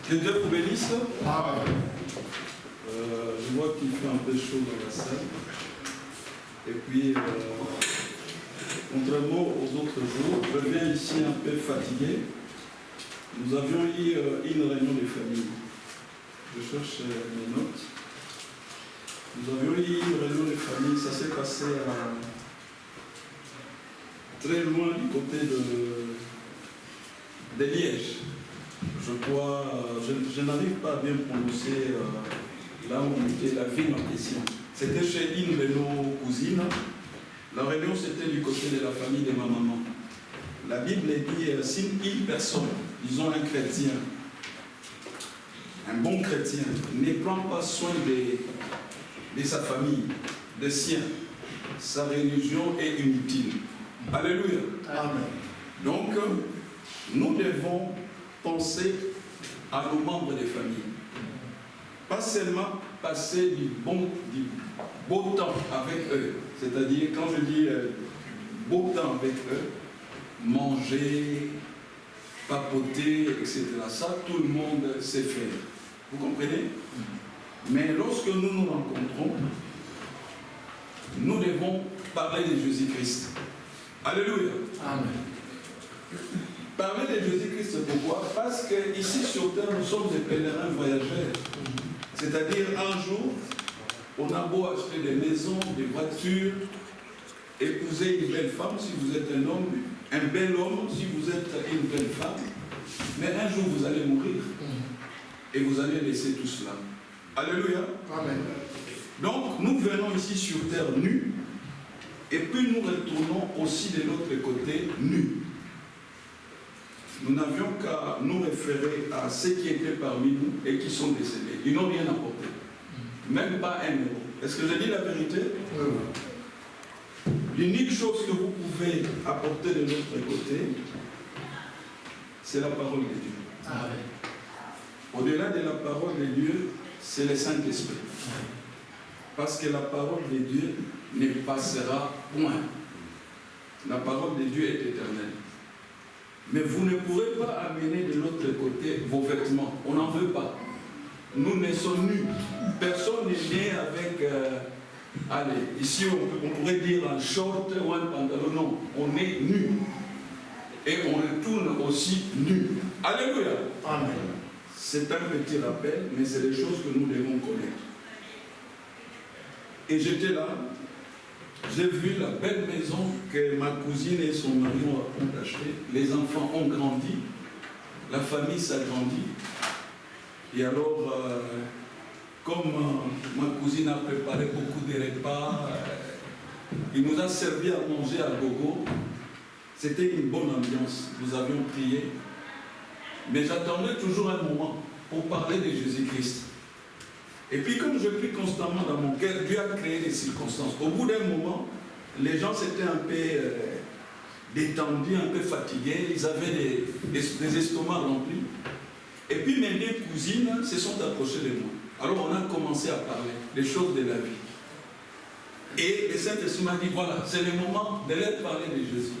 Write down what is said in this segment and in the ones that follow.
Que Dieu vous bénisse. Amen. Je vois qu'il fait un peu chaud dans la salle. Et puis, contrairement aux autres jours, je viens ici un peu fatigué. Nous avions eu une réunion de famille. Je cherche mes notes. Nous avions eu une réunion de famille. Ça s'est passé très loin du côté de Liège. Je crois, je n'arrive pas à bien prononcer là où on était, la ville en question. C'était chez une de nos cousines. La réunion, c'était du côté de la famille de ma maman. La Bible dit, si une personne, disons un chrétien, un bon chrétien, ne prend pas soin de sa famille, des siens, sa religion est inutile. Alléluia. Amen. Donc, nous devons penser à nos membres des familles. Pas seulement passer du beau temps avec eux. C'est-à-dire, quand je dis beau temps avec eux, manger, papoter, etc. Ça, tout le monde sait faire. Vous comprenez? Mais lorsque nous nous rencontrons, nous devons parler de Jésus-Christ. Alléluia. Amen. Parler de Jésus-Christ, pourquoi? Parce qu'ici sur terre, nous sommes des pèlerins voyageurs. C'est-à-dire, un jour, on a beau acheter des maisons, des voitures, épouser une belle femme si vous êtes un homme, un bel homme si vous êtes une belle femme, mais un jour vous allez mourir et vous allez laisser tout cela. Alléluia. Amen. Donc, nous venons ici sur terre nus, et puis nous retournons aussi de l'autre côté nus. Nous n'avions qu'à nous référer à ceux qui étaient parmi nous et qui sont décédés. Ils n'ont rien apporté. Même pas un euro. Est-ce que je dis la vérité? Oui. L'unique chose que vous pouvez apporter de notre côté, c'est la parole de Dieu. Amen. Au-delà de la parole de Dieu, c'est le Saint-Esprit. Parce que la parole de Dieu ne passera point. La parole de Dieu est éternelle. Mais vous ne pourrez pas amener de l'autre côté vos vêtements. On n'en veut pas. Nous naissons nus. Personne n'est né avec... allez, ici on pourrait dire un short ou un pantalon. Non, on est nus. Et on retourne aussi nus. Alléluia. Amen. C'est un petit rappel, mais c'est des choses que nous devons connaître. Et j'étais là, j'ai vu la belle maison que ma cousine et son mari ont achetée. Les enfants ont grandi, la famille s'agrandit. Et alors, comme ma cousine a préparé beaucoup de repas, il nous a servi à manger à gogo. C'était une bonne ambiance, nous avions prié. Mais j'attendais toujours un moment pour parler de Jésus-Christ. Et puis comme je prie constamment dans mon cœur, Dieu a créé des circonstances. Au bout d'un moment, les gens s'étaient un peu détendus, un peu fatigués. Ils avaient des estomacs remplis. Et puis mes deux cousines se sont approchées de moi. Alors on a commencé à parler des choses de la vie. Et le Saint-Esprit m'a dit, voilà, c'est le moment de leur parler de Jésus.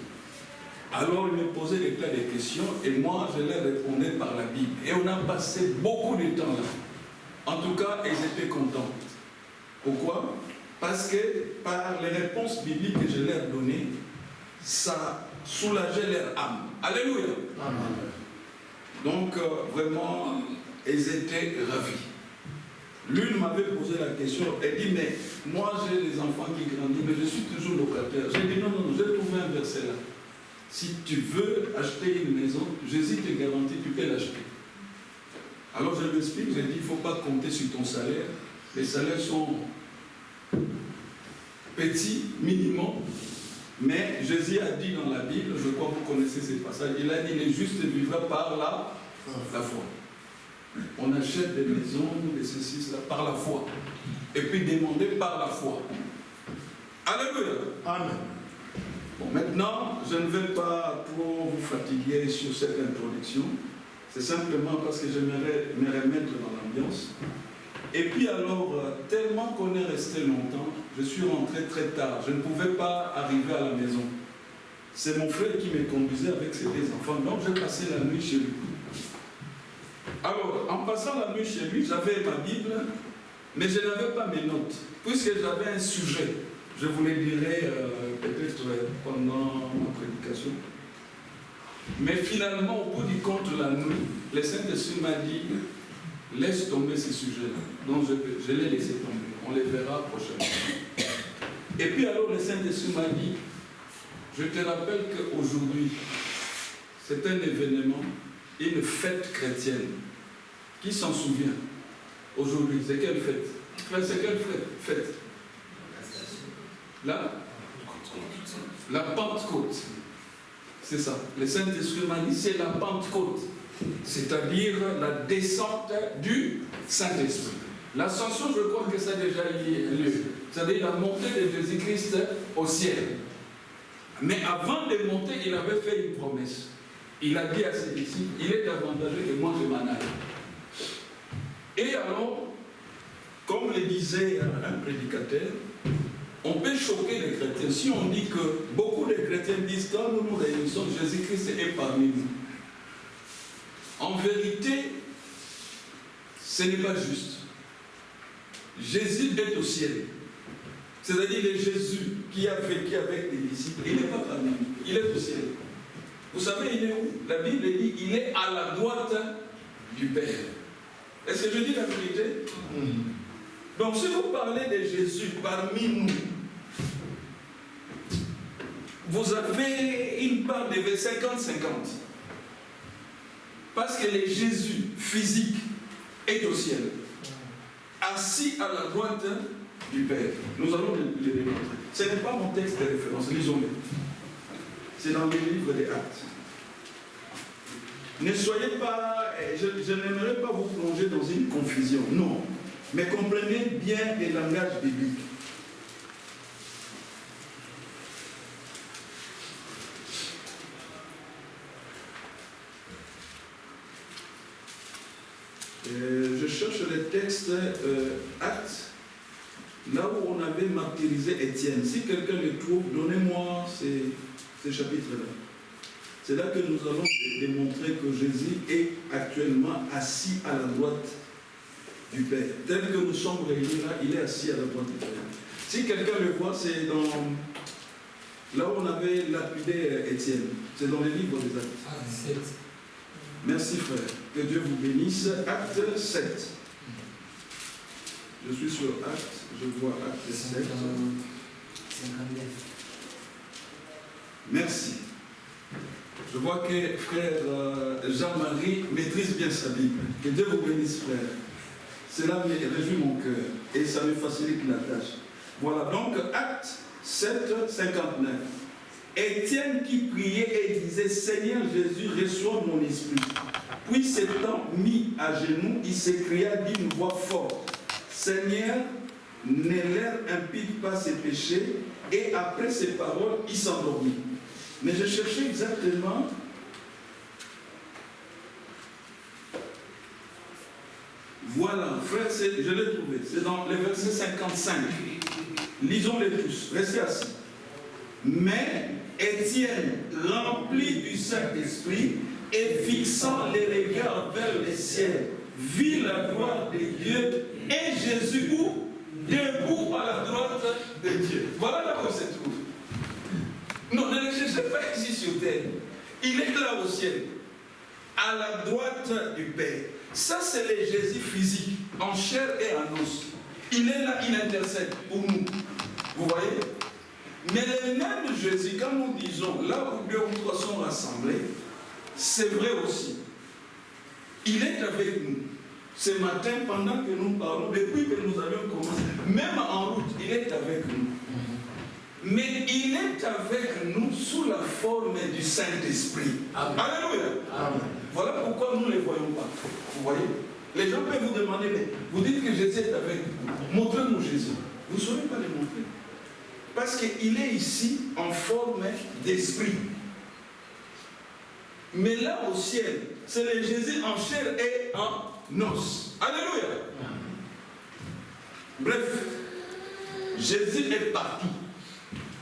Alors ils me posaient des tas de questions et moi je leur répondais par la Bible. Et on a passé beaucoup de temps là. En tout cas, ils étaient contents. Pourquoi? Parce que par les réponses bibliques que je leur donnais, ça soulageait leur âme. Alléluia. Amen. Donc vraiment, ils étaient ravis. L'une m'avait posé la question, elle dit, mais moi j'ai des enfants qui grandissent, mais je suis toujours locataire. J'ai dit, non, j'ai trouvé un verset là. Si tu veux acheter une maison, Jésus te garantit, tu peux l'acheter. Alors je lui explique, j'ai dit, il ne faut pas compter sur ton salaire. Les salaires sont petits, minimum. Mais Jésus a dit dans la Bible, je crois que vous connaissez ces passages, il a dit, les justes vivra par la foi. On achète des maisons, des ceci, cela, par la foi. Et puis demander par la foi. Alléluia. Amen. Bon, maintenant, je ne vais pas trop vous fatiguer sur cette introduction. C'est simplement parce que j'aimerais me remettre dans l'ambiance. Et puis alors, tellement qu'on est resté longtemps, je suis rentré très tard. Je ne pouvais pas arriver à la maison. C'est mon frère qui me conduisait avec ses deux enfants. Donc j'ai passé la nuit chez lui. Alors, en passant la nuit chez lui, j'avais ma Bible, mais je n'avais pas mes notes, puisque j'avais un sujet. Je vous le dirai peut-être pendant ma prédication. Mais finalement, au bout du compte, la nuit, le Saint-Esprit m'a dit, laisse tomber ces sujets-là. Donc je les laissé tomber. On les verra prochainement. Et puis alors le Saint-Esprit m'a dit, je te rappelle qu'aujourd'hui, c'est un événement, une fête chrétienne. Qui s'en souvient? Aujourd'hui, c'est quelle fête? Frère, c'est quelle fête? La Pentecôte. C'est ça. Le Saint-Esprit m'a dit, c'est la Pentecôte. C'est-à-dire la descente du Saint-Esprit. L'ascension, je crois que ça a déjà eu lieu. C'est-à-dire la montée de Jésus-Christ au ciel. Mais avant de monter, il avait fait une promesse. Il a dit à ses disciples, il est avantageux que moi je m'en aille. Et alors, comme le disait un prédicateur, on peut choquer les chrétiens. Si on dit que beaucoup de chrétiens disent, quand nous nous réunissons, Jésus-Christ est parmi nous. En vérité, ce n'est pas juste. Jésus est au ciel. C'est-à-dire le Jésus qui a vécu avec les disciples, il n'est pas parmi nous, il est au ciel. Vous savez, il est où? La Bible dit, il est à la droite du Père. Est-ce que je dis la vérité? Donc si vous parlez de Jésus parmi nous, vous avez une part de 50-50. Parce que le Jésus physique est au ciel, assis à la droite du Père. Nous allons le démontrer. Ce n'est pas mon texte de référence, lisons-le. C'est dans le livre des Actes. Ne soyez pas, je n'aimerais pas vous plonger dans une confusion, non. Mais comprenez bien le langage biblique. Je cherche le texte Actes, là où on avait martyrisé Étienne. Si quelqu'un le trouve, donnez-moi ces chapitres-là. C'est là que nous allons démontrer que Jésus est actuellement assis à la droite du Père. Tel que nous sommes réunis là, il est assis à la droite du Père. Si quelqu'un le voit, c'est dans là où on avait lapidé Étienne. C'est dans les livres des Actes. Merci frère. Que Dieu vous bénisse. Acte 7. Je suis sur Acte. Je vois Acte 7. 59. Merci. Je vois que frère Jean-Marie maîtrise bien sa Bible. Que Dieu vous bénisse, frère. Cela me réjouit mon cœur et ça me facilite la tâche. Voilà, donc Acte 7, 59. Étienne qui priait et disait, Seigneur Jésus, reçois mon esprit. Puis s'étant mis à genoux, il s'écria d'une voix forte, Seigneur, ne leur impute pas ses péchés. Et après ces paroles, il s'endormit. Mais je cherchais exactement voilà, frère, je l'ai trouvé. C'est dans le verset 55. Lisons-les tous. Restez assis. Mais Étienne, rempli du Saint-Esprit et fixant les regards vers le ciel, vit la gloire de Dieu et Jésus où? Debout à la droite de Dieu. Voilà là où il se trouve. Non, ne le cherchez pas ici sur terre. Il est là au ciel, à la droite du Père. Ça, c'est le Jésus physique, en chair et en os. Il est là, il intercède pour nous. Vous voyez? Mais le même Jésus, quand nous disons, là où 2 ou 3 sont rassemblés, c'est vrai aussi. Il est avec nous. Ce matin, pendant que nous parlons, depuis que nous avions commencé, même en route, il est avec nous. Mais il est avec nous sous la forme du Saint-Esprit. Alléluia. Amen. Voilà pourquoi nous ne les voyons pas. Vous voyez? Les gens peuvent vous demander, mais vous dites que Jésus est avec vous. Montrez-nous Jésus. Vous ne saurez pas le montrer. Parce qu'il est ici en forme d'esprit. Mais là au ciel, c'est le Jésus en chair et en os. Alléluia. Bref, Jésus est partout.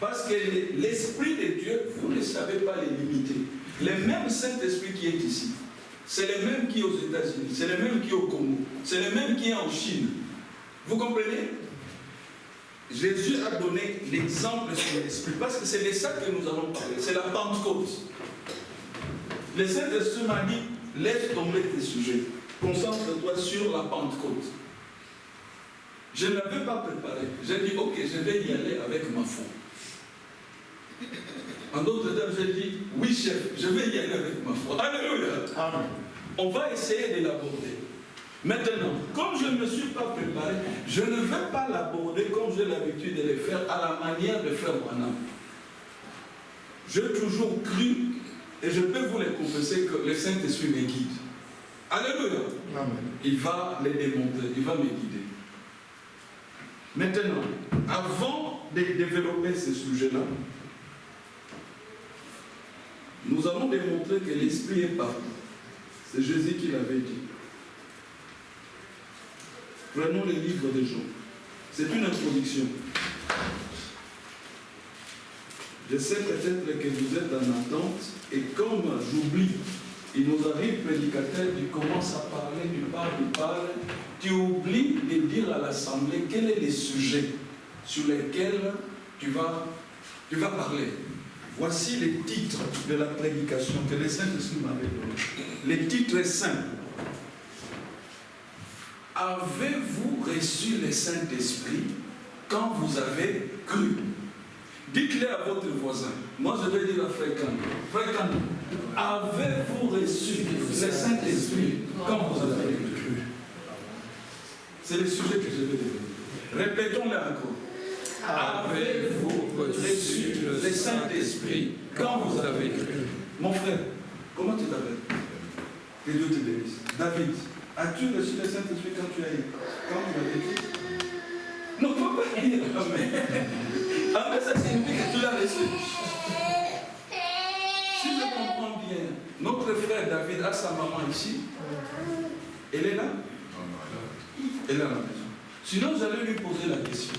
Parce que l'Esprit de Dieu, vous ne savez pas les limiter. Le même Saint-Esprit qui est ici, c'est les mêmes qui sont aux États-Unis, c'est les mêmes qui sont au Congo, c'est les mêmes qui sont en Chine. Vous comprenez? Jésus a donné l'exemple sur l'Esprit, parce que c'est de ça que nous allons parler, c'est la Pentecôte. Le Saint-Esprit m'a dit, laisse tomber tes sujets, concentre-toi sur la Pentecôte. Je ne l'avais pas préparé, j'ai dit, ok, je vais y aller avec ma foi. En d'autres termes, j'ai dit, oui chef, je vais y aller avec ma foi. Alléluia. Amen. On va essayer de l'aborder. Maintenant, comme je ne me suis pas préparé, je ne vais pas l'aborder comme j'ai l'habitude de le faire à la manière de Frère Branham. J'ai toujours cru, et je peux vous le confesser, que le Saint-Esprit me guide. Alléluia. Amen. Il va les démontrer, il va me guider. Maintenant, avant de développer ce sujet-là, nous allons démontrer que l'Esprit est partout. C'est Jésus qui l'avait dit. Prenons le livre de Jean. C'est une introduction. Je sais peut-être que vous êtes en attente, et comme j'oublie, il nous arrive, prédicateur, tu commences à parler, tu parles, tu oublies de dire à l'Assemblée quel est le sujet sur lesquels tu vas parler. Voici les titres de la prédication que le Saint-Esprit m'avait donné. Les titres simples. Avez-vous reçu le Saint-Esprit quand vous avez cru? Dites-le à votre voisin. Moi, je vais dire à Frère Kando. Frère Kando, avez-vous reçu le Saint-Esprit quand vous avez cru? C'est le sujet que je vais donner. Répétons-le encore. Avez-vous reçu le Saint-Esprit quand vous avez cru? Mon frère, comment tu t'appelles? Que Dieu te bénisse. David, as-tu reçu le Saint-Esprit quand tu as écrit? Non, pas dire Amen. Amen, ça signifie que tu l'as reçu. Si je comprends bien, notre frère David a sa maman ici. Elle est là? Elle est à la maison. Sinon, j'allais lui poser la question.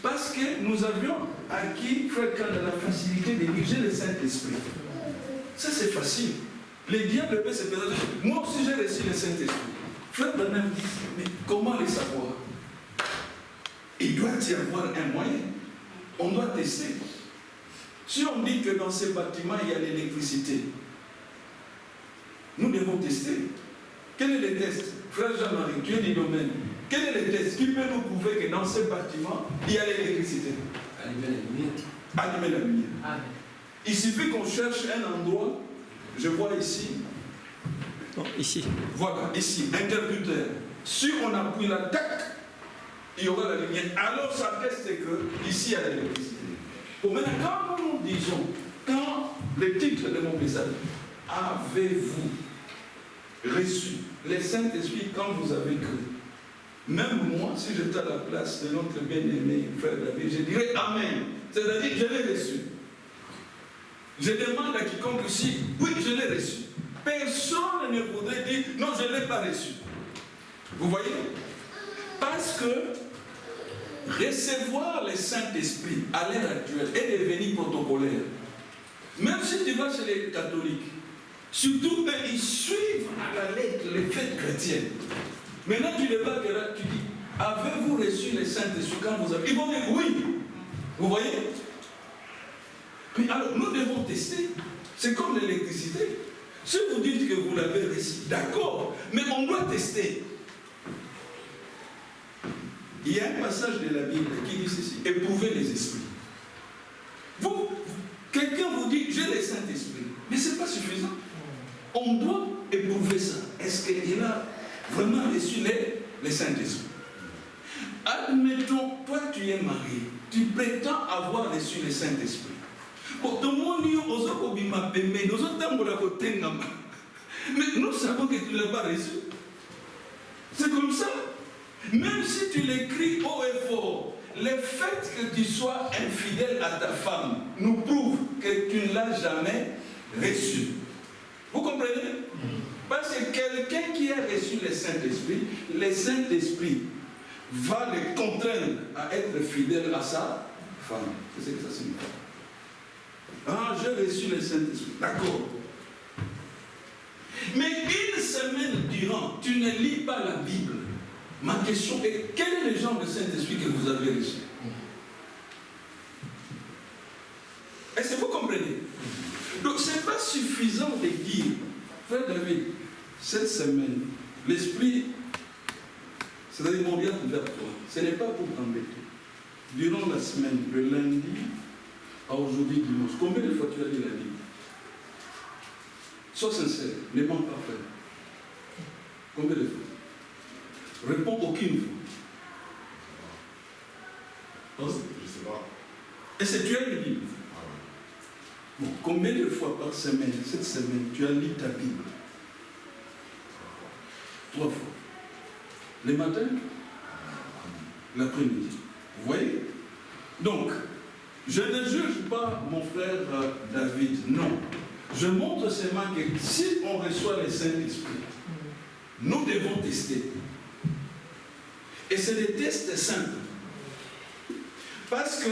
Parce que nous avions acquis, frère, la facilité de diriger le Saint-Esprit. Ça, c'est facile. Les diables peuvent se présenter. Moi aussi, j'ai reçu le Saint-Esprit. Frère Branham dit, mais comment les savoir? Il doit y avoir un moyen. On doit tester. Si on dit que dans ces bâtiments, il y a l'électricité, nous devons tester. Quel est le test? Frère Jean-Marie, tu es du domaine. Quel est le test qui peut nous prouver que dans ces bâtiments, il y a l'électricité? Allumer la lumière. Allumer la lumière. Amen. Il suffit qu'on cherche un endroit, je vois ici. Non, ici. Voilà, ici, interrupteur. Si on appuie la tac, il y aura la lumière. Alors ça teste que ici il y a l'électricité. Bon, maintenant, quand nous disons, quand le titre de mon message, avez-vous reçu le Saint-Esprit quand vous avez cru? Même moi, si j'étais à la place de notre bien-aimé frère David, je dirais Amen. C'est-à-dire, je l'ai reçu. Je demande à quiconque ici, oui, je l'ai reçu. Personne ne voudrait dire, non, je ne l'ai pas reçu. Vous voyez? Parce que recevoir le Saint-Esprit à l'heure actuelle est devenu protocolaire. Même si tu vas chez les catholiques, surtout eux, ils suivent à la lettre les fêtes chrétiennes. Maintenant, tu débarques là, tu dis, avez-vous reçu le Saint-Esprit quand vous avez... Ils vont dire oui. Vous voyez? Mais alors, nous devons tester. C'est comme l'électricité. Si vous dites que vous l'avez reçu, d'accord, mais on doit tester. Il y a un passage de la Bible qui dit ceci, éprouvez les esprits. Vous, quelqu'un vous dit, j'ai le Saint-Esprit, mais ce n'est pas suffisant. On doit éprouver ça. Est-ce qu'il a vraiment reçu le Saint-Esprit? Admettons, toi tu es marié, tu prétends avoir reçu le Saint-Esprit. Mais nous savons que tu ne l'as pas reçu. C'est comme ça. Même si tu l'écris haut et fort, le fait que tu sois infidèle à ta femme nous prouve que tu ne l'as jamais reçu. Vous comprenez? Parce que quelqu'un qui a reçu le Saint-Esprit va le contraindre à être fidèle à sa femme. C'est ce que ça signifie. Ah, j'ai reçu le Saint-Esprit. D'accord. Mais une semaine durant, tu ne lis pas la Bible. Ma question est, quel est le genre de Saint-Esprit que vous avez reçu? Est-ce que vous comprenez? Donc, ce n'est pas suffisant de dire, frère David, cette semaine, l'Esprit, c'est-à-dire mon bien vers toi, ce n'est pas pour t'embêter. Durant la semaine, le lundi à aujourd'hui dimanche, combien de fois tu as lu la Bible? Sois sincère, ne mens pas, frère. Combien de fois? Réponds aucune fois. Je ne sais pas. Est-ce que tu as lu la Bible? Bon, combien de fois par semaine, cette semaine, tu as lu ta Bible? 3 fois. Le matin, l'après-midi. Vous voyez? Donc, je ne juge pas mon frère David, non. Je montre seulement que si on reçoit le Saint-Esprit, nous devons tester. Et c'est des tests simples. Parce que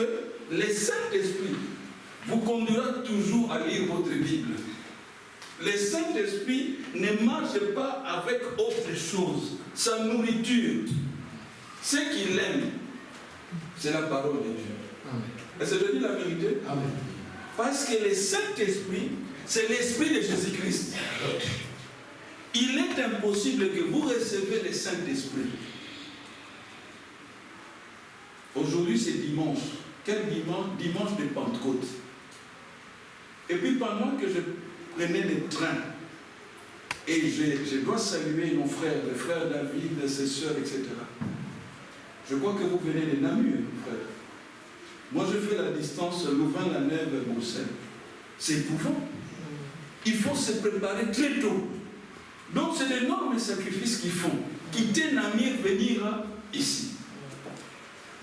le Saint-Esprit vous conduira toujours à lire votre Bible. Le Saint-Esprit ne marche pas avec autre chose. Sa nourriture, ce qu'il aime, c'est la parole de Dieu. Est-ce que je dis la vérité? Amen. Parce que le Saint-Esprit, c'est l'Esprit de Jésus-Christ. Il est impossible que vous recevez le Saint-Esprit. Aujourd'hui, c'est dimanche. Quel dimanche? Dimanche de Pentecôte. Et puis pendant que je prenais le train, et je dois saluer nos frères, les frères David, ses soeurs, etc. Je crois que vous venez de Namur, frère. Moi, je fais la distance Louvain-la-Neuve-Bruxelles. C'est épouvant. Il faut se préparer très tôt. Donc, c'est d'énormes sacrifices qu'ils font. Quitter Namur, venir ici.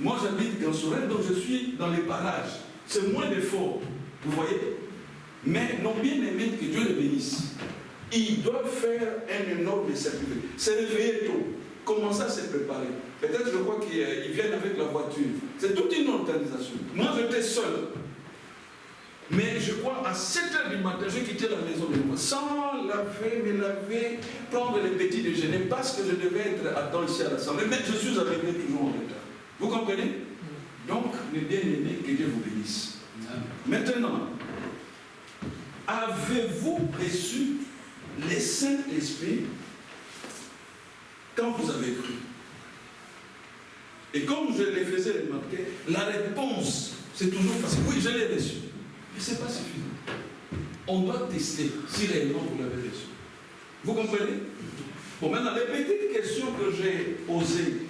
Moi, j'habite Gansorel, donc je suis dans les parages. C'est moins d'efforts. Vous voyez? Mais non bien aimé, que Dieu les bénisse. Ils doivent faire un énorme sacrifice. Se réveiller tôt. Commencer à se préparer. Peut-être, je crois qu'ils viennent avec la voiture. C'est toute une organisation. Moi, j'étais seul. Mais je crois, à 7h du matin, j'ai quitté la maison de moi. Sans laver, me laver, prendre les petits déjeuners, parce que je devais être attend ici à l'Assemblée. Mais je suis arrivé toujours en retard. Vous comprenez? Donc, mes bien-aimés, que Dieu vous bénisse. Maintenant, avez-vous reçu le Saint-Esprit quand vous avez cru? Et comme je les faisais remarquer, la réponse, c'est toujours facile. Oui, je l'ai reçu. Mais ce n'est pas suffisant. On doit tester si réellement vous l'avez reçu. Vous comprenez? Bon, maintenant, les petites questions que j'ai posées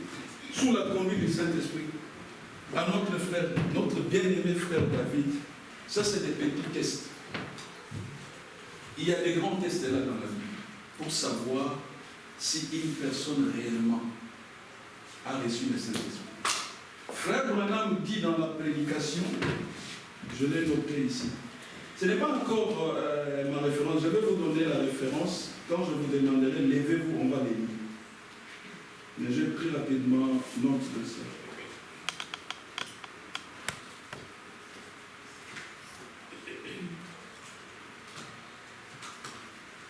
sous la conduite du Saint-Esprit à notre frère, notre bien-aimé frère David, ça c'est des petits tests. Il y a des grands tests là dans la Bible pour savoir si une personne réellement a reçu le Saint-Esprit. Frère Branham dit dans la prédication, je l'ai noté ici, ce n'est pas encore ma référence, je vais vous donner la référence, quand je vous demanderai, levez-vous, on va les lire. Mais j'ai pris rapidement note de ça.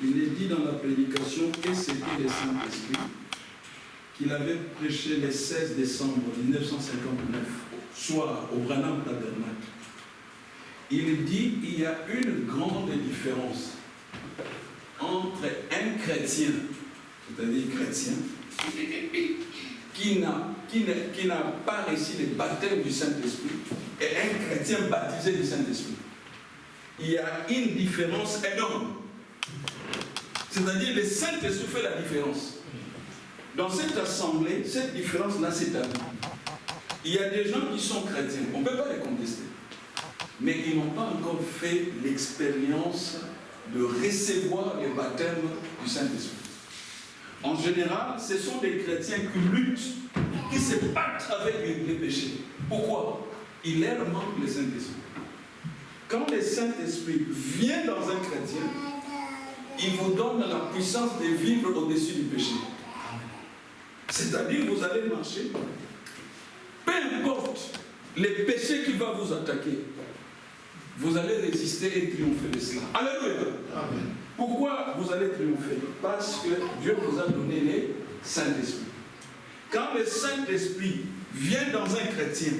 Il est dit dans la prédication que c'était le Saint-Esprit qu'il avait prêché le 16 décembre 1959, soir au Branham Tabernacle. Il dit qu'il y a une grande différence entre un chrétien, c'est-à-dire chrétien, qui n'a pas reçu le baptême du Saint-Esprit et un chrétien baptisé du Saint-Esprit. Il y a une différence énorme. C'est-à-dire le Saint-Esprit fait la différence. Dans cette assemblée, cette différence-là s'établit. Il y a des gens qui sont chrétiens, on ne peut pas les contester, mais ils n'ont pas encore fait l'expérience de recevoir le baptême du Saint-Esprit. En général, ce sont des chrétiens qui luttent, qui se battent avec les péchés. Pourquoi? Il leur manque le Saint-Esprit. Quand le Saint-Esprit vient dans un chrétien, il vous donne la puissance de vivre au-dessus du péché. C'est-à-dire, vous allez marcher, peu importe les péchés qui vont vous attaquer, vous allez résister et triompher de cela. Alléluia. Amen. Pourquoi vous allez triompher? Parce que Dieu vous a donné les Saint-Esprit. Quand le Saint-Esprit vient dans un chrétien,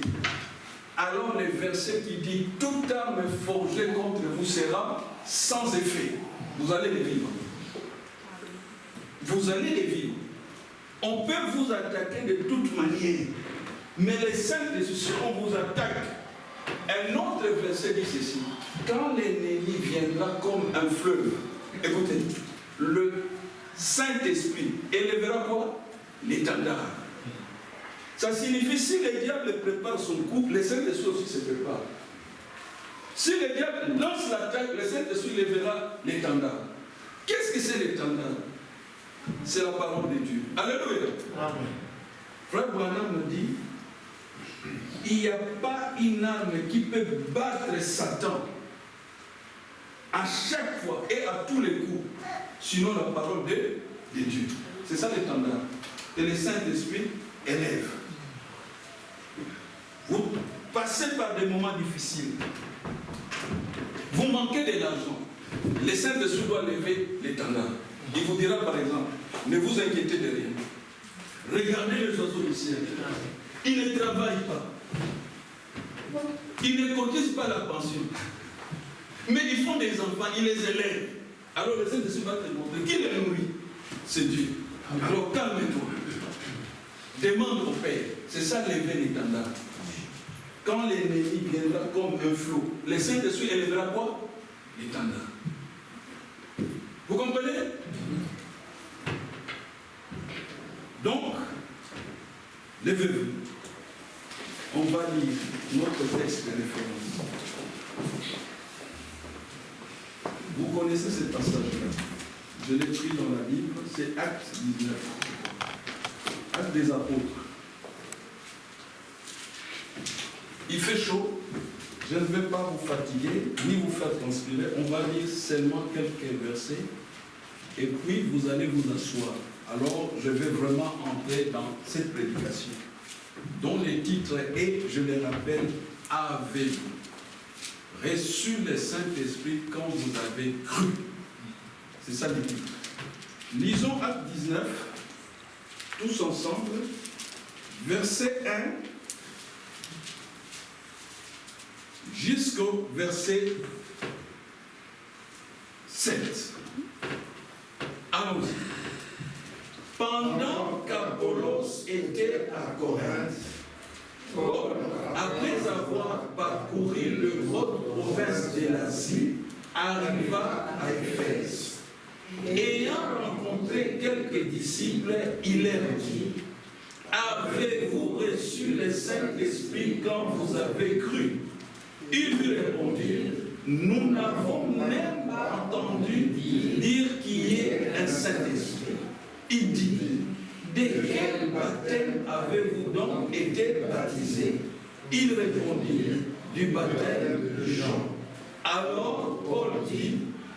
alors le verset qui dit « Toute arme forgée contre vous sera sans effet ». Vous allez les vivre. Vous allez les vivre. On peut vous attaquer de toute manière. Mais les Saint-Esprit, si on vous attaque, un autre verset dit ceci. Quand l'ennemi viendra comme un fleuve, écoutez, le Saint-Esprit élèvera quoi? L'étendard. Ça signifie, si le diable prépare son coup, le Saint-Esprit aussi se prépare. Si le diable lance l'attaque, le Saint-Esprit lèvera l'étendard. Qu'est-ce que c'est l'étendard? C'est la parole de Dieu. Alléluia. Amen. Frère Branham me dit, il n'y a pas une arme qui peut battre Satan à chaque fois et à tous les coups, sinon la parole de Dieu. C'est ça l'étendard. Et le Saint-Esprit élève. Vous passez par des moments difficiles. Vous manquez de l'argent. Le Saint-Esprit doit lever l'étendard. Il vous dira par exemple, ne vous inquiétez de rien. Regardez les oiseaux du ciel. Ils ne travaillent pas. Ils ne cotisent pas la pension. Mais ils font des enfants, ils les élèvent. Alors le Saint-Esprit va te montrer qui les nourrit. C'est Dieu. Alors calme-toi. Demande au Père. C'est ça lever l'étendard. Quand l'ennemi viendra comme un flot, le Saint-Esprit élèvera quoi? L'étendard. Vous comprenez? Donc, levez-vous. On va lire notre texte de référence. Vous connaissez ce passage-là. Je l'ai pris dans la Bible, c'est Acte 19. Acte des apôtres. Il fait chaud, je ne vais pas vous fatiguer, ni vous faire transpirer. On va lire seulement quelques versets, et puis vous allez vous asseoir. Alors, je vais vraiment entrer dans cette prédication, dont le titre est, je le rappelle, « Avez-vous reçu le Saint-Esprit quand vous avez cru ?» C'est ça le titre. Lisons Acte 19, tous ensemble, verset 1 jusqu'au verset 7. Allons-y. Pendant qu'Apollos était à Corinthe, Paul, après avoir parcouru le grande province de l'Asie, arriva à Éphèse. Ayant rencontré quelques disciples, il leur dit: avez-vous reçu le Saint-Esprit quand vous avez cru? Ils lui répondirent: nous n'avons même pas entendu dire qu'il y ait un Saint-Esprit. Il dit: de quel baptême avez-vous donc été baptisés? Ils répondirent: du baptême de Jean. Alors Paul dit: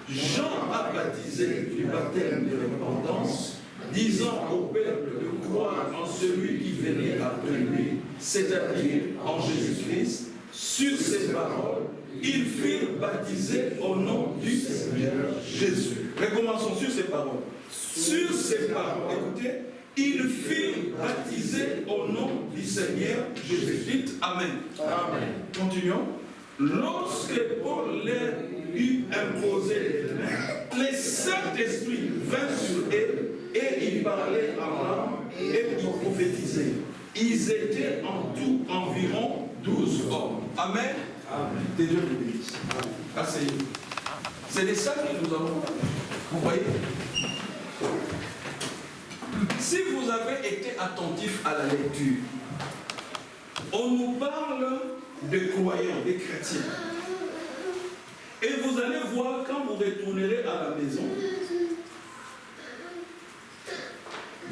Jean a baptisé du baptême de repentance, disant au peuple de croire en celui qui venait après lui, c'est-à-dire en Jésus-Christ. Sur ces paroles, ils furent baptisés au nom du Seigneur Jésus. Recommençons sur ces paroles. Sur ces paroles, écoutez, ils furent baptisés au nom du Seigneur Jésus. Dites Amen. Amen. Continuons. Lorsque Paul leur eut imposé les mains, le Saint-Esprit vint sur eux et ils parlaient en langue et ils prophétisaient. Ils étaient en tout environ 12 hommes. Amen. Amen. Que Dieu vous bénisse. Asseyez-vous. C'est de ça que nous avons. Vous voyez? Si vous avez été attentif à la lecture, on nous parle de croyants, des chrétiens. Et vous allez voir, quand vous retournerez à la maison,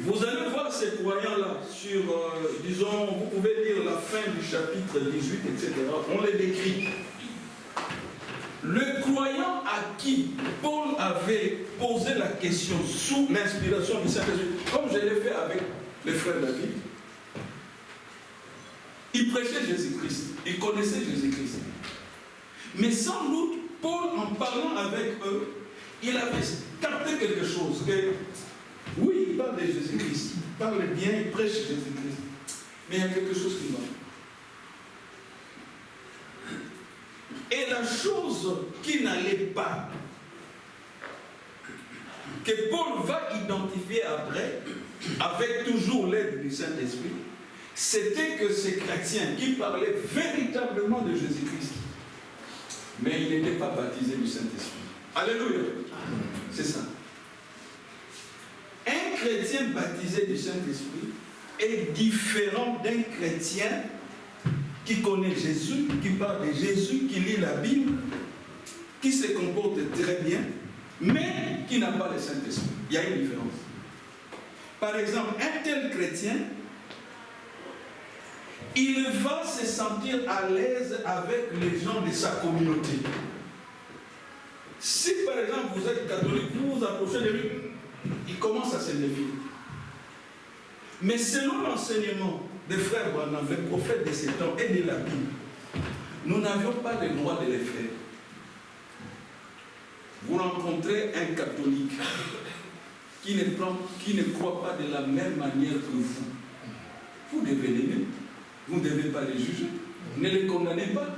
vous allez voir ces croyants-là sur, disons, vous pouvez lire la fin du chapitre 18, etc. On les décrit. Le croyant à qui Paul avait posé la question sous l'inspiration du Saint-Esprit, comme je l'ai fait avec le frère David, il prêchait Jésus-Christ, il connaissait Jésus-Christ. Mais sans doute, Paul, en parlant avec eux, il avait capté quelque chose. Que, oui, il parle de Jésus-Christ. Il parle bien, il prêche Jésus-Christ. Mais il y a quelque chose qui va. Et la chose qui n'allait pas, que Paul va identifier après, avec toujours l'aide du Saint-Esprit, c'était que ces chrétiens qui parlaient véritablement de Jésus-Christ, mais ils n'étaient pas baptisés du Saint-Esprit. Alléluia. C'est ça. Un chrétien baptisé du Saint-Esprit est différent d'un chrétien qui connaît Jésus, qui parle de Jésus, qui lit la Bible, qui se comporte très bien, mais qui n'a pas le Saint-Esprit. Il y a une différence. Par exemple, un tel chrétien, il va se sentir à l'aise avec les gens de sa communauté. Si par exemple vous êtes catholique, vous vous approchez de lui, il commence à se méfier. Mais selon l'enseignement des frères Branham, les prophètes de ces temps et de la Bible, nous n'avions pas le droit de les faire. Vous rencontrez un catholique qui ne croit pas de la même manière que vous. Vous devez l'aimer. Vous ne devez pas les juger. Ne les condamnez pas.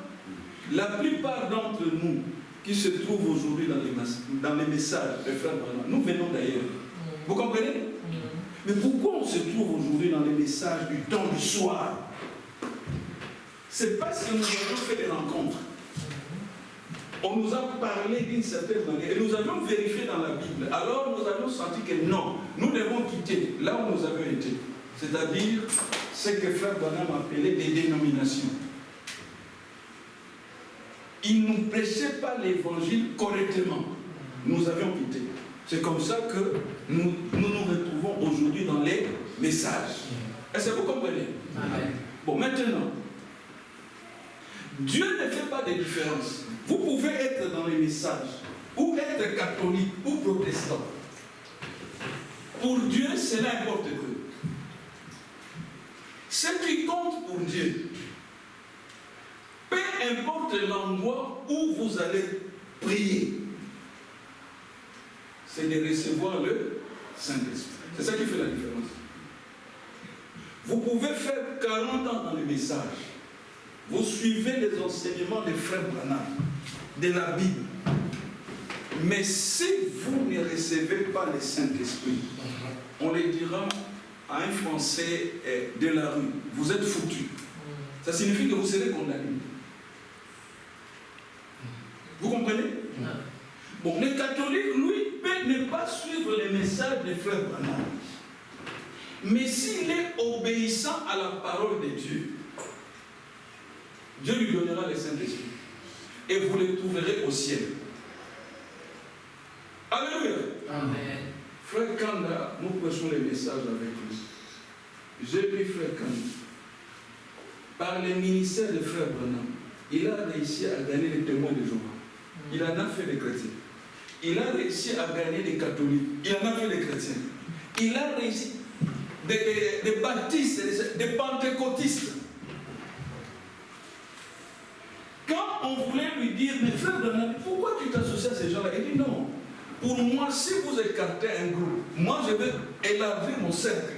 La plupart d'entre nous qui se trouvent aujourd'hui dans les messages des frères Branham, nous venons d'ailleurs. Vous comprenez? Mais pourquoi on se trouve aujourd'hui dans les messages du temps du soir? C'est parce que nous avons fait des rencontres. On nous a parlé d'une certaine manière et nous avions vérifié dans la Bible. Alors nous avions senti que non, nous devons quitter là où nous avions été. C'est-à-dire ce que frère Branham appelait des dénominations. Il ne nous prêchait pas l'évangile correctement. Nous avions quitté. C'est comme ça que nous nous retrouvons aujourd'hui dans les messages. Est-ce que vous comprenez? Bon, maintenant, Dieu ne fait pas de différence. Vous pouvez être dans les messages, ou être catholique, ou protestant. Pour Dieu, c'est n'importe quoi. Ce qui compte pour Dieu, peu importe l'endroit où vous allez prier, c'est de recevoir le Saint-Esprit. C'est ça qui fait la différence. Vous pouvez faire 40 ans dans le message. Vous suivez les enseignements des frères Branham, de la Bible. Mais si vous ne recevez pas le Saint-Esprit, on le dira à un Français de la rue, vous êtes foutu. Ça signifie que vous serez condamné. Vous comprenez? Bon, le catholique, lui, peut ne pas suivre les messages des frères Branham. Mais s'il est obéissant à la parole de Dieu, Dieu lui donnera le Saint-Esprit. Et vous le trouverez au ciel. Alléluia. Amen. Frère Kanda, nous prêchons les messages avec lui. J'ai pris Frère Kanda. Par le ministère de Frère Branham, il a réussi à gagner les témoins de Jéhovah. Il en a fait des chrétiens. Il a réussi à gagner des catholiques. Il en a fait des chrétiens. Il a réussi des baptistes, des pentecôtistes. Quand on voulait lui dire, mais frère Branham, pourquoi tu t'associes à ces gens-là? Il dit non. Pour moi, si vous écartez un groupe, moi je vais élargir mon cercle.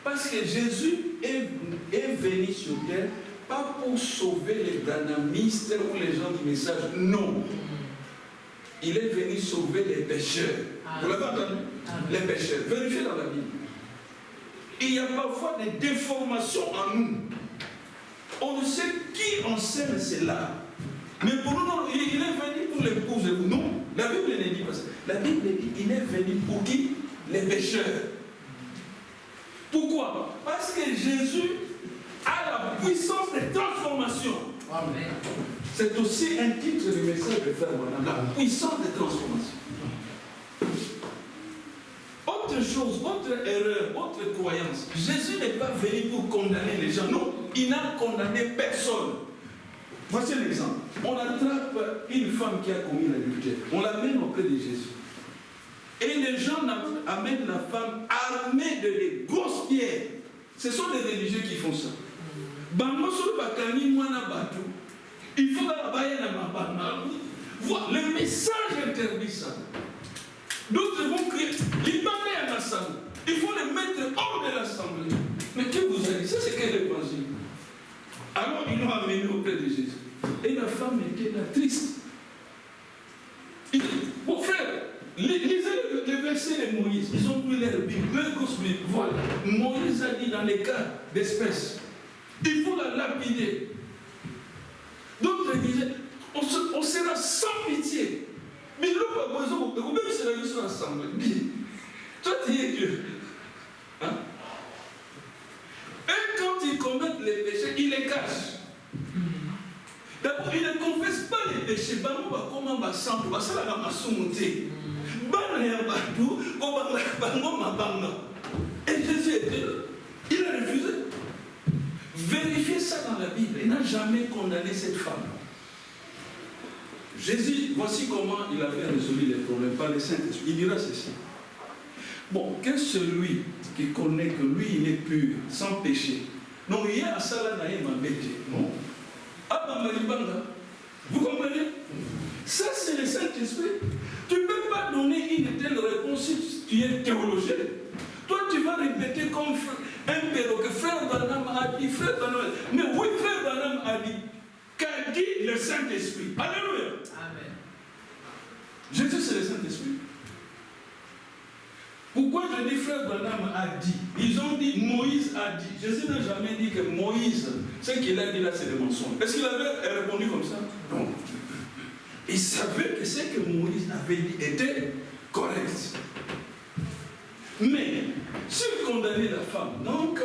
Parce que Jésus est venu sur terre, pas pour sauver les branhamistes ou les gens du message, non. Il est venu sauver les pécheurs. Vous l'avez entendu? Les pécheurs. Vérifiez dans la Bible. Il y a parfois des déformations en nous. On ne sait qui enseigne cela. Mais pour nous, non, il est venu pour l'épouser. Non, la Bible ne dit pas ça. La Bible dit qu'il est venu pour qui? Les pécheurs. Pourquoi? Parce que Jésus a la puissance de transformation. Amen. C'est aussi un titre du message de Frère Branham, la puissance de transformation. Autre chose, autre erreur, autre croyance. Jésus n'est pas venu pour condamner les gens. Non, il n'a condamné personne. Voici l'exemple. On attrape une femme qui a commis l'adultère. On l'amène auprès de Jésus. Et les gens amènent la femme armée de des grosses pierres. Ce sont des religieux qui font ça. Il faut que la Voilà, le message interdit ça. D'autres vont crier, l'Ibané à l'Assemblée. Il faut les mettre hors de l'Assemblée. Mais que vous avez dit, ça c'est quel évangile? Alors ils l'ont amené auprès de Jésus. Et la femme était là, triste. Il dit, mon frère, lisez les versets de Moïse. Ils ont pris leur Bible, leur grosse Bible. Voilà. Moïse a dit dans les cas d'espèce, il faut la lapider. D'autres disaient, on sera sans pitié. Mais l'homme a besoin, même si la vie soit ensemble. Toi, tu es Dieu. Hein? Et quand ils commettent les péchés, ils les cachent. D'abord, ils ne confessent pas les péchés. Et Jésus était là. Il a refusé. Vérifiez ça dans la Bible. Il n'a jamais condamné cette femme. Jésus, voici comment il avait résolu les problèmes par le Saint-Esprit. Il dira ceci. Bon, que celui qui connaît que lui, il est pur, sans péché. Non, il y a à Salah Naïm à Bété. Non. Vous comprenez? Ça, c'est le Saint-Esprit. Tu ne peux pas donner une telle réponse si tu es théologien. Toi, tu vas répéter comme un perroquet. Frère Branham a dit, frère Branham. Mais oui, frère Branham a dit. Qu'a dit le Saint-Esprit? Alléluia. Amen. Jésus, c'est le Saint-Esprit. Pourquoi je dis frère Branham a dit? Ils ont dit Moïse a dit. Jésus n'a jamais dit que Moïse, ce qu'il a dit là, c'est des mensonges. Est-ce qu'il avait répondu comme ça? Non. Il savait que ce que Moïse avait dit était correct. Mais, s'il condamnait la femme, donc,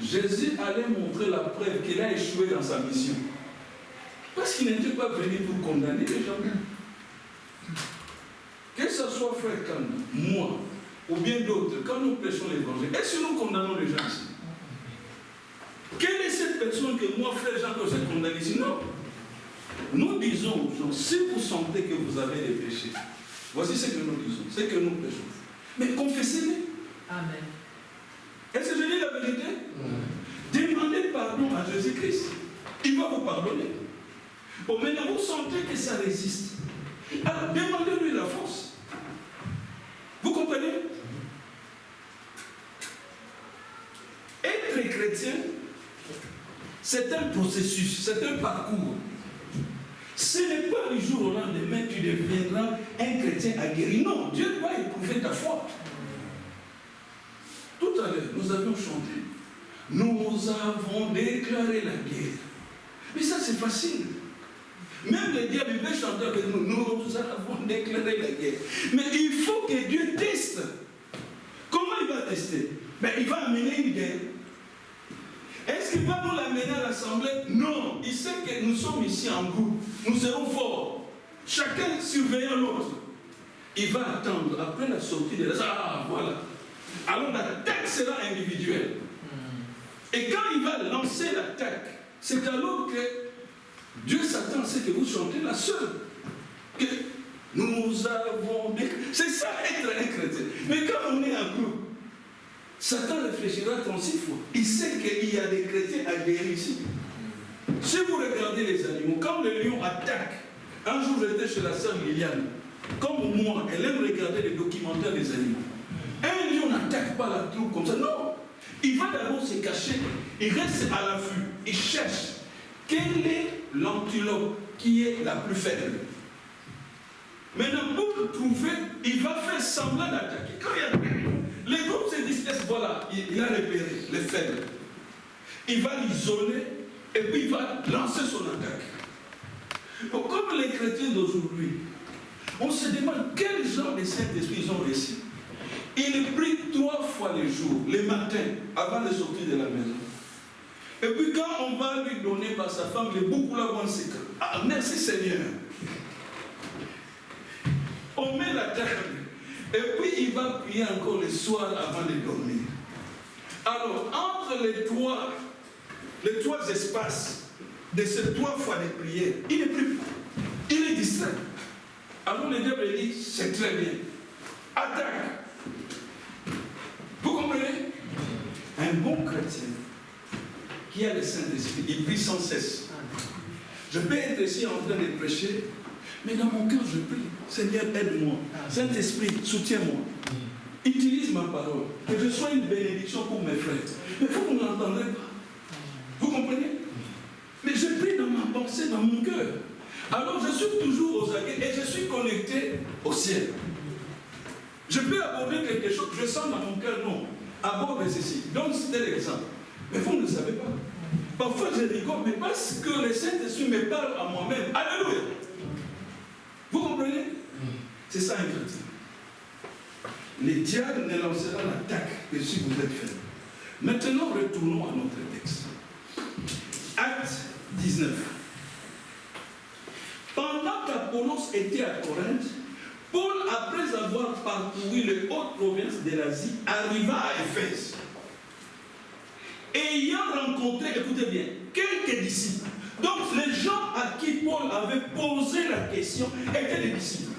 Jésus allait montrer la preuve qu'il a échoué dans sa mission. Parce qu'il n'était pas venu pour condamner les gens. Que ce soit frère Kanda, moi, ou bien d'autres, quand nous prêchons l'évangile, est-ce que nous condamnons les gens ici? Quelle est cette personne que moi, frère Jean, que j'ai condamné ici? Non. Nous disons aux gens, si vous sentez que vous avez des péchés, voici ce que nous disons, ce que nous prêchons. Mais confessez-les. Amen. Est-ce que je dis la vérité? Demandez pardon à Jésus-Christ. Il va vous pardonner. Bon, maintenant, vous sentez que ça résiste. Alors, demandez-lui la force. Vous comprenez? Être chrétien, c'est un processus, c'est un parcours. Ce n'est pas du jour au lendemain que tu deviendras un chrétien aguerri. Non, Dieu doit éprouver ta foi. Tout à l'heure, nous avions chanté. Nous avons déclaré la guerre. Mais ça, c'est facile. Même les diables peuvent chanter avec nous. Nous avons déclaré la guerre. Mais il faut que Dieu teste. Comment il va tester? Ben, il va amener une guerre. Est-ce qu'il va nous l'amener à l'Assemblée? Non. Il sait que nous sommes ici en groupe. Nous serons forts. Chacun surveillant l'autre. Il va attendre après la sortie de l'Assemblée. Ah, voilà. Alors l'attaque sera individuelle. Et quand il va lancer l'attaque, c'est alors que Dieu s'attend à ce que vous chantez la seule. Que nous avons... C'est ça être un chrétien. Mais quand on est en groupe, Satan réfléchira 36 fois. Il sait qu'il y a des chrétiens aguerris ici. Si vous regardez les animaux, quand le lion attaque, un jour j'étais chez la sœur Liliane, comme moi, elle aime regarder les documentaires des animaux. Un lion n'attaque pas la troupe comme ça, non. Il va d'abord se cacher, il reste à l'affût, il cherche quelle est l'antilope qui est la plus faible. Maintenant, pour le trouver, il va faire semblant d'attaquer. Quand il y a les groupes se disent, voilà, il a repéré les faibles. Il va l'isoler et puis il va lancer son attaque. Donc, comme les chrétiens d'aujourd'hui, on se demande quel genre de Saint-Esprit ils ont reçu. Il prie 3 fois le jour, le matin, avant de sortir de la maison. Et puis quand on va lui donner par sa femme, il est beaucoup là dans ses cas. Ah, merci Seigneur. On met la table. Et puis il va prier encore le soir avant de dormir. Alors, entre les trois espaces de ces 3 fois de prière, il ne prie pas. Il est distrait. Alors le diable dit, c'est très bien. Attaque. Vous comprenez? Un bon chrétien qui a le Saint-Esprit, il prie sans cesse. Je peux être ici en train de prêcher, Mais dans mon cœur, je prie. Seigneur, aide-moi. Saint-Esprit, soutiens-moi. Utilise ma parole. Que je sois une bénédiction pour mes frères. Mais vous ne l'entendrez pas. Vous comprenez? Mais je prie dans ma pensée, dans mon cœur. Alors je suis toujours aux aguets et je suis connecté au ciel. Je peux aborder quelque chose, je sens dans mon cœur, non. Aborde ceci. Donc c'était l'exemple. Mais vous ne le savez pas. Parfois je rigole, mais parce que le Saint-Esprit me parle à moi-même. Alléluia. Vous comprenez? C'est ça un chrétien. Le diable ne lancera l'attaque que si vous êtes faible. Maintenant, retournons à notre texte. Acte 19. Pendant qu'Apollos était à Corinthe, Paul, après avoir parcouru les hautes provinces de l'Asie, arriva à Éphèse. Ayant rencontré, écoutez bien, quelques disciples. Donc les gens à qui Paul avait posé la question étaient des disciples.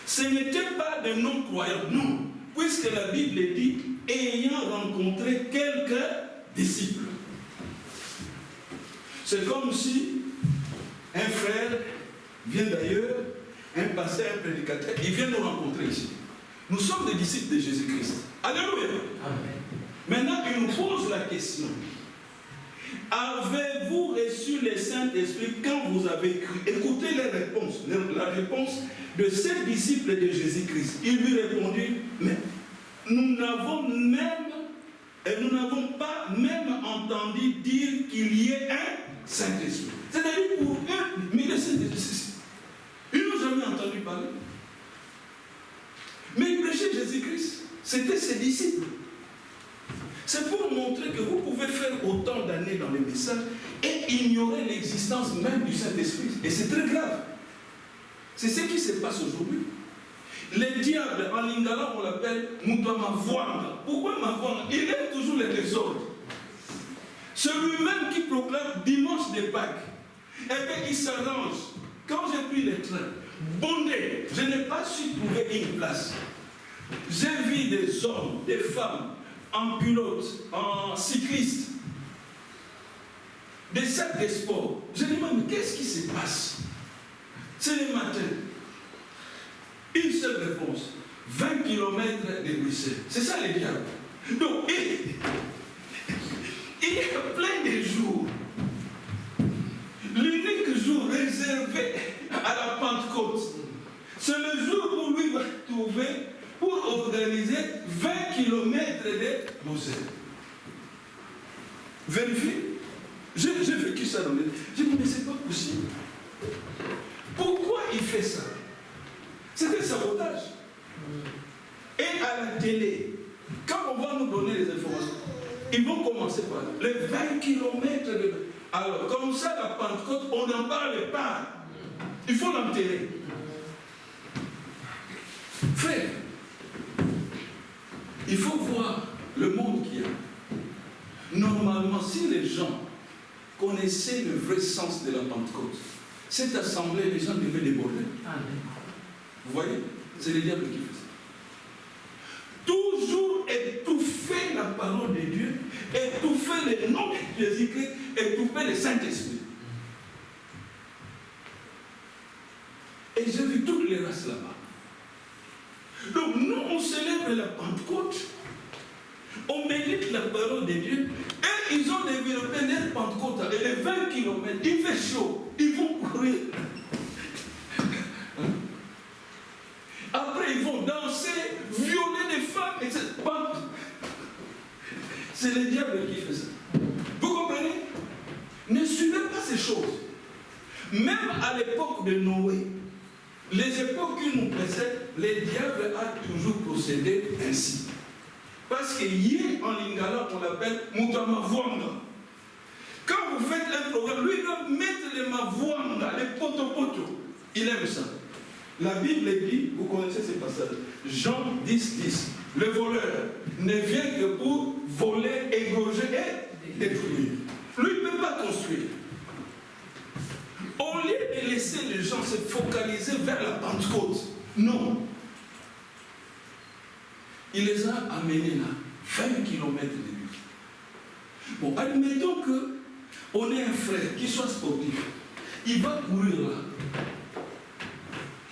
Ce n'étaient pas des non-croyants, non, puisque la Bible dit ayant rencontré quelques disciples. C'est comme si un frère vient d'ailleurs, un pasteur, un prédicateur, il vient nous rencontrer ici. Nous sommes des disciples de Jésus-Christ. Alléluia. Amen. Maintenant, il nous pose la question. Avez-vous reçu le Saint-Esprit quand vous avez cru? Écoutez les réponses. La réponse de ces disciples de Jésus-Christ. Il lui répondit, mais nous n'avons pas même entendu dire qu'il y ait un Saint-Esprit. C'est-à-dire pour eux, mais le Saint-Esprit, ils n'ont jamais entendu parler. Mais ils prêchaient Jésus-Christ. C'était ses disciples. C'est pour montrer que vous pouvez faire autant d'années dans les messages et ignorer l'existence même du Saint-Esprit. Et c'est très grave. C'est ce qui se passe aujourd'hui. Le diable, en lingala, on l'appelle Mutamavwanga. Pourquoi Mavwanga? Il aime toujours les désordres. Celui-même qui proclame dimanche de Pâques, eh bien, il s'arrange. Quand j'ai pris le train, bondé, je n'ai pas su trouver une place. J'ai vu des hommes, des femmes, en culotte, en cycliste, des sacs de sport. Je me demande, mais qu'est-ce qui se passe? C'est le matin. Une seule réponse. 20 km de Bruxelles. C'est ça le diable. Donc, il y a plein de jours. L'unique jour réservé à la Pentecôte, c'est le jour où lui va trouver pour organiser 20 km de Bruxelles. Vérifiez. J'ai vécu ça dans les... J'ai dit, mais c'est pas possible. Pourquoi il fait ça? C'est un sabotage. Et à la télé, quand on va nous donner les informations, ils vont commencer par les 20 km de... Alors, comme ça, la Pentecôte, on n'en parle pas. Il faut l'enterrer. Frère, il faut voir le monde qu'il y a. Normalement, si les gens connaissaient le vrai sens de la Pentecôte, cette assemblée, les gens devaient déborder. Vous voyez? C'est le diable qui fait ça. Toujours étouffer la parole de Dieu, étouffer le nom de Jésus-Christ, étouffer le Saint-Esprit. Et j'ai vu toutes les races là-bas. Donc nous, on célèbre la Pentecôte, on médite la parole de Dieu, et ils ont développé leur Pentecôte, et les 20 km, il fait chaud, ils vont courir. Après, ils vont danser, violer des femmes, etc. C'est le diable qui fait ça. Vous comprenez? Ne suivez pas ces choses. Même à l'époque de Noé, les époques qui nous précèdent, le diable a toujours procédé ainsi. Parce que hier, en lingala, on l'appelle Mutamavwanga. Quand vous faites un programme, lui doit mettre les mavwanga, les poto-poto. Il aime ça. La Bible dit, vous connaissez ce passage, Jean 10, 10. Le voleur ne vient que pour voler, égorger et détruire. Lui ne peut pas construire. Au lieu de laisser les gens se focaliser vers la Pentecôte, non. Il les a amenés là, 20 km de lui. Bon, admettons qu'on ait un frère qui soit sportif. il va courir là.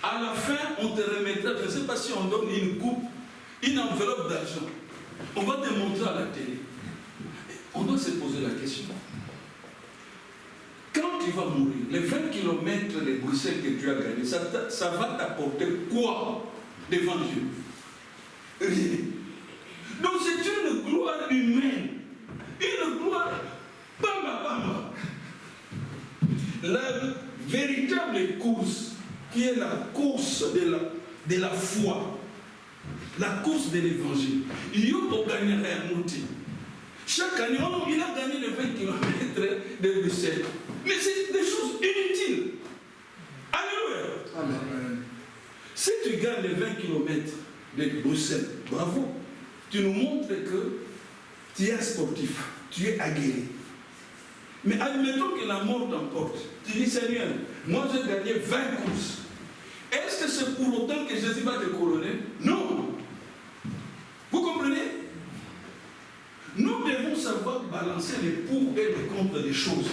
À la fin, on te remettra, je ne sais pas si on donne une coupe, une enveloppe d'argent. On va te montrer à la télé. On doit se poser la question. Quand tu vas mourir, les 20 km de Bruxelles que tu as gagné, ça va t'apporter quoi devant Dieu? Rien. Donc c'est une gloire humaine. Une gloire bamba. La véritable course, qui est la course de la foi, la course de l'évangile. Il y a gagné un outil. Chaque année, il a gagné les 20 km de Bruxelles. Mais c'est des choses inutiles. Alléluia. Amen. Si tu gagnes les 20 km de Bruxelles, bravo. Tu nous montres que tu es sportif, tu es aguerri. Mais admettons que la mort t'emporte. Tu dis, Seigneur, moi j'ai gagné 20 courses. Est-ce que c'est pour autant que Jésus va te couronner? Non. Vous comprenez? Nous devons savoir balancer les pour et les contre des choses.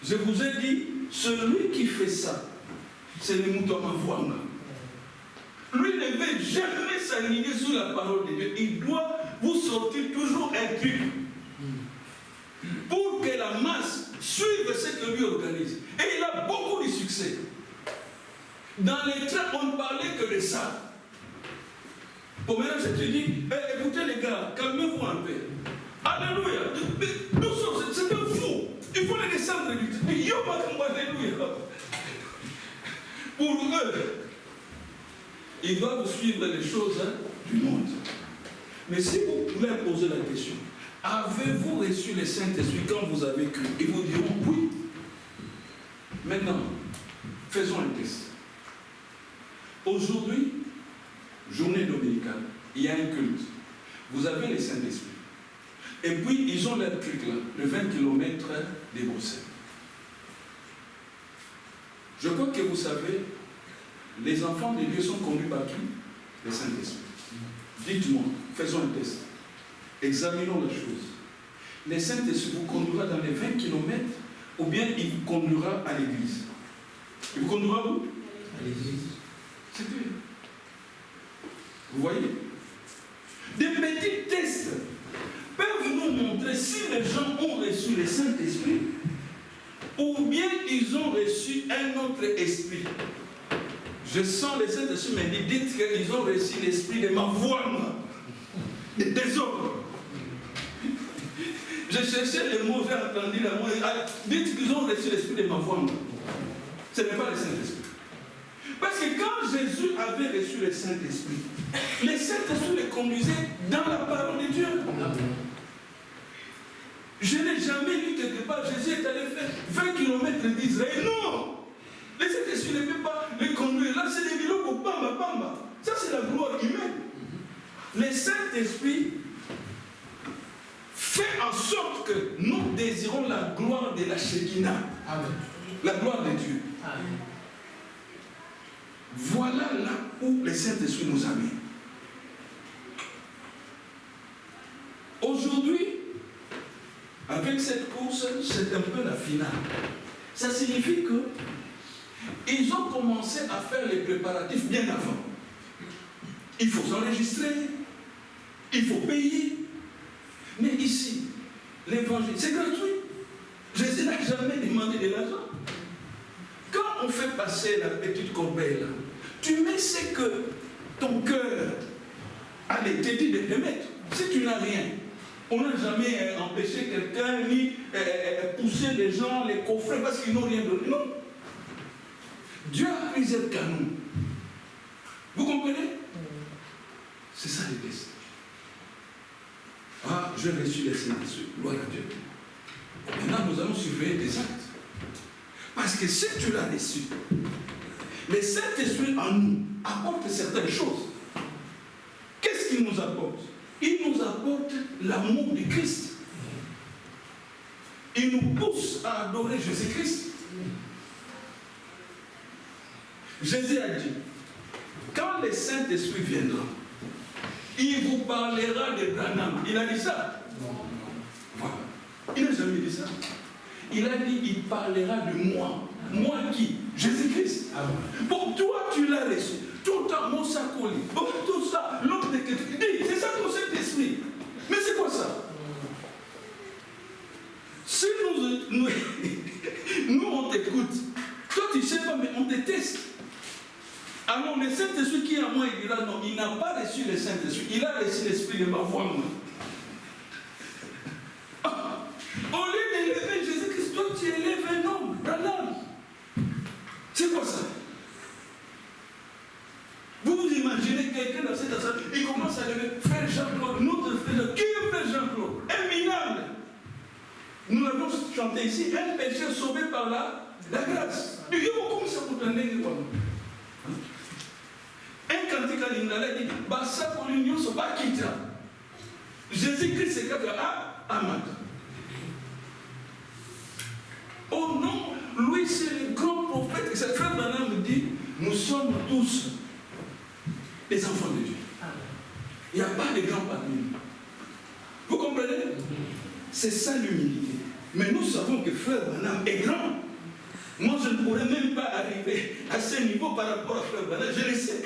Je vous ai dit, celui qui fait ça, c'est le mouton à voix. Lui ne veut jamais s'aligner sur la parole de Dieu. Il doit vous sortir toujours un truc pour que la masse suive ce que lui organise. Et il a beaucoup de succès. Dans les trains, on ne parlait que de ça. Pour maintenant, je te dis, écoutez les gars, calmez-vous un peu. Alléluia. C'est un fou. Il faut les descendre du train. Alléluia. Pour eux, ils doivent suivre les choses du monde. Mais si vous pouvez poser la question, avez-vous reçu le Saint-Esprit quand vous avez cru? Ils vous diront oui. Maintenant, faisons un test. Aujourd'hui, journée dominicale, il y a un culte. Vous avez le Saint-Esprit. Et puis, ils ont leur truc là, le 20 km de Bruxelles. Je crois que vous savez, les enfants de Dieu sont conduits par qui? Le Saint-Esprit. Dites-moi, faisons un test. Examinons la chose. Le Saint-Esprit vous conduira dans les 20 km ou bien il vous conduira à l'église? Il vous conduira où? À l'église. C'est tout. Vous voyez? Des petits tests peuvent nous montrer si les gens ont reçu le Saint-Esprit ou bien ils ont reçu un autre esprit. Je sens le Saint-Esprit me dit, dites qu'ils ont reçu l'esprit de ma voix, de désordre. Je cherchais les mots, j'ai entendu la mot. Dites qu'ils ont reçu l'esprit de ma voix. Ce n'est pas le Saint-Esprit. Parce que quand Jésus avait reçu le Saint-Esprit, le Saint-Esprit le conduisait dans la parole de Dieu. Je n'ai jamais lu quelque part, Jésus est allé faire 20 km d'Israël. Non! Le Saint-Esprit ne peut pas le conduire. Là, c'est des villes pour bamba. Ça, c'est la gloire humaine. Le Saint-Esprit fait en sorte que nous désirons la gloire de la Shekinah. Amen. La gloire de Dieu. Amen. Voilà là où le Saint-Esprit nous amène. Aujourd'hui, avec cette course, c'est un peu la finale. Ça signifie que ils ont commencé à faire les préparatifs bien avant. Il faut s'enregistrer, il faut payer. Mais ici, l'évangile, c'est gratuit. Jésus n'a jamais demandé de l'argent. Quand on fait passer la petite corbeille là, tu mets ce que ton cœur a été dit de mettre. Si tu n'as rien, on n'a jamais empêché quelqu'un ni poussé les gens, les coffrer parce qu'ils n'ont rien donné. Non. Dieu a plusieurs canons. Vous comprenez? C'est ça le test. Ah, j'ai reçu les Saint-Esprit. Gloire à Dieu. Maintenant, nous allons surveiller des actes. Parce que si tu l'as reçu, le Saint-Esprit en nous apporte certaines choses. Qu'est-ce qu'il nous apporte? Il nous apporte l'amour de Christ. Il nous pousse à adorer Jésus-Christ. Jésus a dit, quand le Saint-Esprit viendra, il vous parlera de Branham. Il a dit ça? Voilà. Il n'a jamais dit ça. Il a dit, il parlera de moi. Moi qui? Jésus-Christ. Bon, toi, tu l'as reçu. Tout le temps, mon sacoli. Bon, tout ça, l'homme de quelqu'un. C'est ça ton Saint-Esprit. Mais c'est quoi ça? Si nous on t'écoute, toi tu ne sais pas, mais on te teste. Alors le Saint-Esprit qui est en moi, il dira non, il n'a pas reçu le Saint-Esprit, il a reçu l'Esprit de ma voix. Au lieu d'élever Jésus-Christ, toi tu élèves un homme, Branham. C'est quoi ça? Vous vous imaginez quelqu'un dans cette assemblée, il commence à lever Frère Jean-Claude, notre frère, qui est Frère Jean-Claude? Un minable. Nous l'avons chanté ici, un péché sauvé par la grâce. Un cantique à l'Indala dit, Bassa pour l'union, ce pas quitta. Jésus-Christ c'est quelqu'un à Amad. Oh non, lui c'est le grand prophète. Et ce frère Branham me dit, nous sommes tous des enfants de Dieu. Il n'y a pas de grands parmi nous. Vous comprenez? C'est ça l'humilité. Mais nous savons que frère Branham est grand. Moi, je ne pourrais même pas arriver à ce niveau par rapport à frère Branham. Je le sais.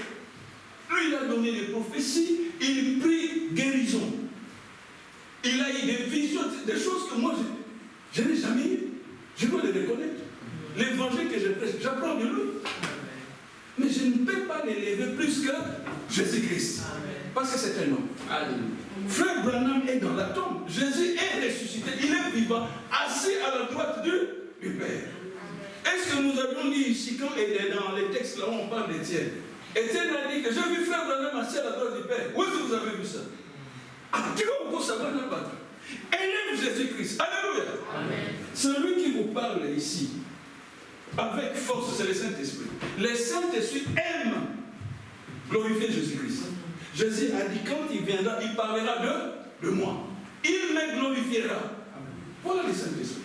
Lui, il a donné des prophéties, il prie guérison. Il a eu des visions, des choses que moi, je n'ai jamais eues. Je dois les reconnaître. L'évangile que je prêche, j'apprends de lui. Mais je ne peux pas l'élever plus que Jésus-Christ. Parce que c'est un homme. Alléluia. Frère Branham est dans la tombe. Jésus est ressuscité. Il est vivant, assis à la droite du Père. Est-ce que nous avons dit ici, quand il est dans les textes là où on parle d'Étienne, Étienne a dit que j'ai vu frère Branham assis à la droite du Père. Où est-ce que vous avez vu ça? Ah, tu vas encore savoir n'a pas. Élève Jésus-Christ. Alléluia. Celui qui vous parle ici, avec force, c'est le Saint-Esprit. Le Saint-Esprit aime glorifier Jésus-Christ. Jésus a dit, quand il viendra, il parlera de moi. Il me glorifiera. Voilà le Saint-Esprit.